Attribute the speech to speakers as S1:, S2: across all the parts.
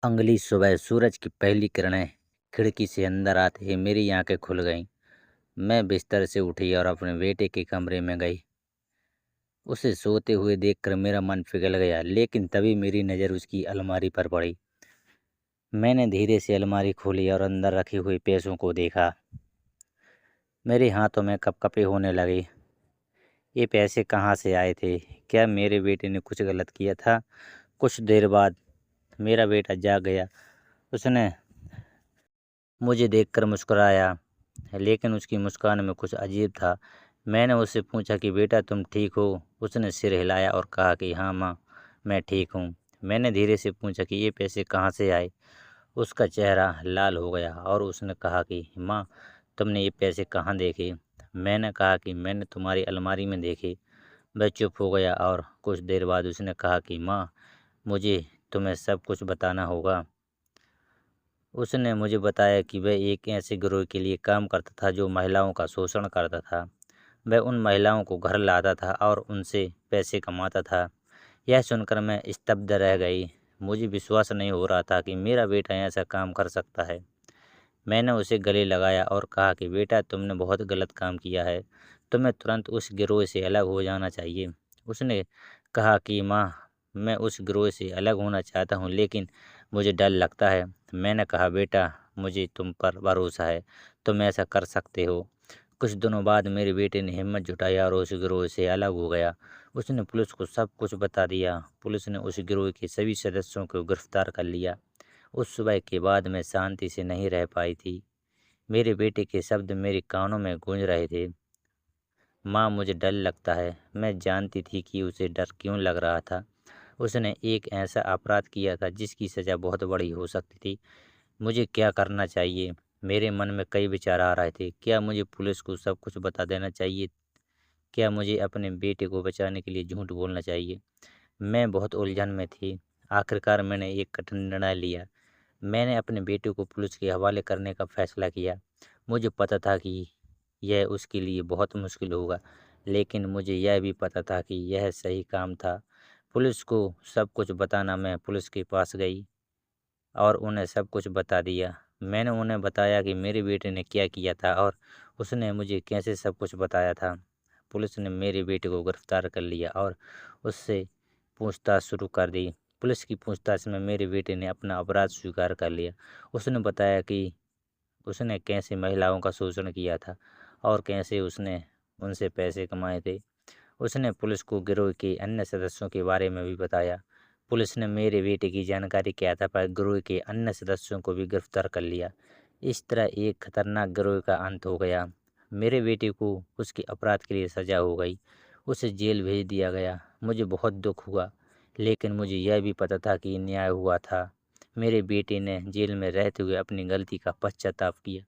S1: अगली सुबह सूरज की पहली किरणें खिड़की से अंदर आते ही मेरी आंखें खुल गईं। मैं बिस्तर से उठी और अपने बेटे के कमरे में गई। उसे सोते हुए देखकर मेरा मन पिघल गया, लेकिन तभी मेरी नज़र उसकी अलमारी पर पड़ी। मैंने धीरे से अलमारी खोली और अंदर रखे हुए पैसों को देखा। मेरे हाथों में कँपकँपी होने लगी। ये पैसे कहाँ से आए थे? क्या मेरे बेटे ने कुछ गलत किया था? कुछ देर बाद मेरा बेटा जाग गया। उसने मुझे देखकर मुस्कुराया, लेकिन उसकी मुस्कान में कुछ अजीब था। मैंने उससे पूछा कि बेटा तुम ठीक हो? उसने सिर हिलाया और कहा कि हाँ माँ, मैं ठीक हूँ। मैंने धीरे से पूछा कि ये पैसे कहाँ से आए? उसका चेहरा लाल हो गया और उसने कहा कि माँ, तुमने ये पैसे कहाँ देखे? मैंने कहा कि मैंने तुम्हारी अलमारी में देखे। वह चुप हो गया और कुछ देर बाद उसने कहा कि माँ, मुझे तुम्हें सब कुछ बताना होगा। उसने मुझे बताया कि वह एक ऐसे गिरोह के लिए काम करता था जो महिलाओं का शोषण करता था। वह उन महिलाओं को घर लाता था और उनसे पैसे कमाता था। यह सुनकर मैं स्तब्ध रह गई। मुझे विश्वास नहीं हो रहा था कि मेरा बेटा ऐसा काम कर सकता है। मैंने उसे गले लगाया और कहा कि बेटा तुमने बहुत गलत काम किया है। तुम्हें तुरंत उस गिरोह से अलग हो जाना चाहिए। उसने कहा कि माँ, मैं उस गिरोह से अलग होना चाहता हूँ, लेकिन मुझे डर लगता है। मैंने कहा बेटा, मुझे तुम पर भरोसा है, तुम ऐसा कर सकते हो। कुछ दिनों बाद मेरे बेटे ने हिम्मत जुटाई और उस गिरोह से अलग हो गया। उसने पुलिस को सब कुछ बता दिया। पुलिस ने उस गिरोह के सभी सदस्यों को गिरफ्तार कर लिया। उस सुबह के बाद मैं शांति से नहीं रह पाई थी। मेरे बेटे के शब्द मेरे कानों में गूंज रहे थे। माँ, मुझे डर लगता है। मैं जानती थी कि उसे डर क्यों लग रहा था। उसने एक ऐसा अपराध किया था जिसकी सज़ा बहुत बड़ी हो सकती थी। मुझे क्या करना चाहिए? मेरे मन में कई विचार आ रहे थे। क्या मुझे पुलिस को सब कुछ बता देना चाहिए? क्या मुझे अपने बेटे को बचाने के लिए झूठ बोलना चाहिए? मैं बहुत उलझन में थी। आखिरकार मैंने एक कठिन निर्णय लिया। मैंने अपने बेटे को पुलिस के हवाले करने का फैसला किया। मुझे पता था कि यह उसके लिए बहुत मुश्किल होगा, लेकिन मुझे यह भी पता था कि यह सही काम था। पुलिस को सब कुछ बताना मैं पुलिस के पास गई और उन्हें सब कुछ बता दिया। मैंने उन्हें बताया कि मेरे बेटे ने क्या किया था और उसने मुझे कैसे सब कुछ बताया था। पुलिस ने मेरे बेटे को गिरफ्तार कर लिया और उससे पूछताछ शुरू कर दी। पुलिस की पूछताछ में मेरे बेटे ने अपना अपराध स्वीकार कर लिया। उसने बताया कि उसने कैसे महिलाओं का शोषण किया था और कैसे उसने उनसे पैसे कमाए थे। उसने पुलिस को गिरोह के अन्य सदस्यों के बारे में भी बताया। पुलिस ने मेरे बेटे की जानकारी के आधार पर गिरोह के अन्य सदस्यों को भी गिरफ्तार कर लिया। इस तरह एक खतरनाक गिरोह का अंत हो गया। मेरे बेटे को उसके अपराध के लिए सज़ा हो गई। उसे जेल भेज दिया गया। मुझे बहुत दुख हुआ, लेकिन मुझे यह भी पता था कि न्याय हुआ था। मेरे बेटे ने जेल में रहते हुए अपनी गलती का पश्चाताप किया।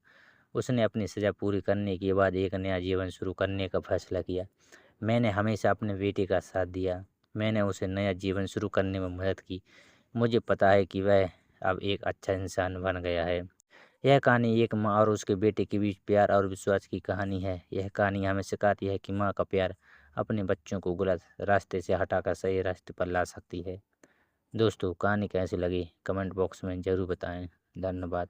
S1: उसने अपनी सज़ा पूरी करने के बाद एक नया जीवन शुरू करने का फैसला किया। मैंने हमेशा अपने बेटे का साथ दिया। मैंने उसे नया जीवन शुरू करने में मदद की। मुझे पता है कि वह अब एक अच्छा इंसान बन गया है। यह कहानी एक माँ और उसके बेटे के बीच प्यार और विश्वास की कहानी है। यह कहानी हमें सिखाती है कि माँ का प्यार अपने बच्चों को गलत रास्ते से हटाकर सही रास्ते पर ला सकती है। दोस्तों, कहानी कैसी लगी कमेंट बॉक्स में ज़रूर बताएं। धन्यवाद।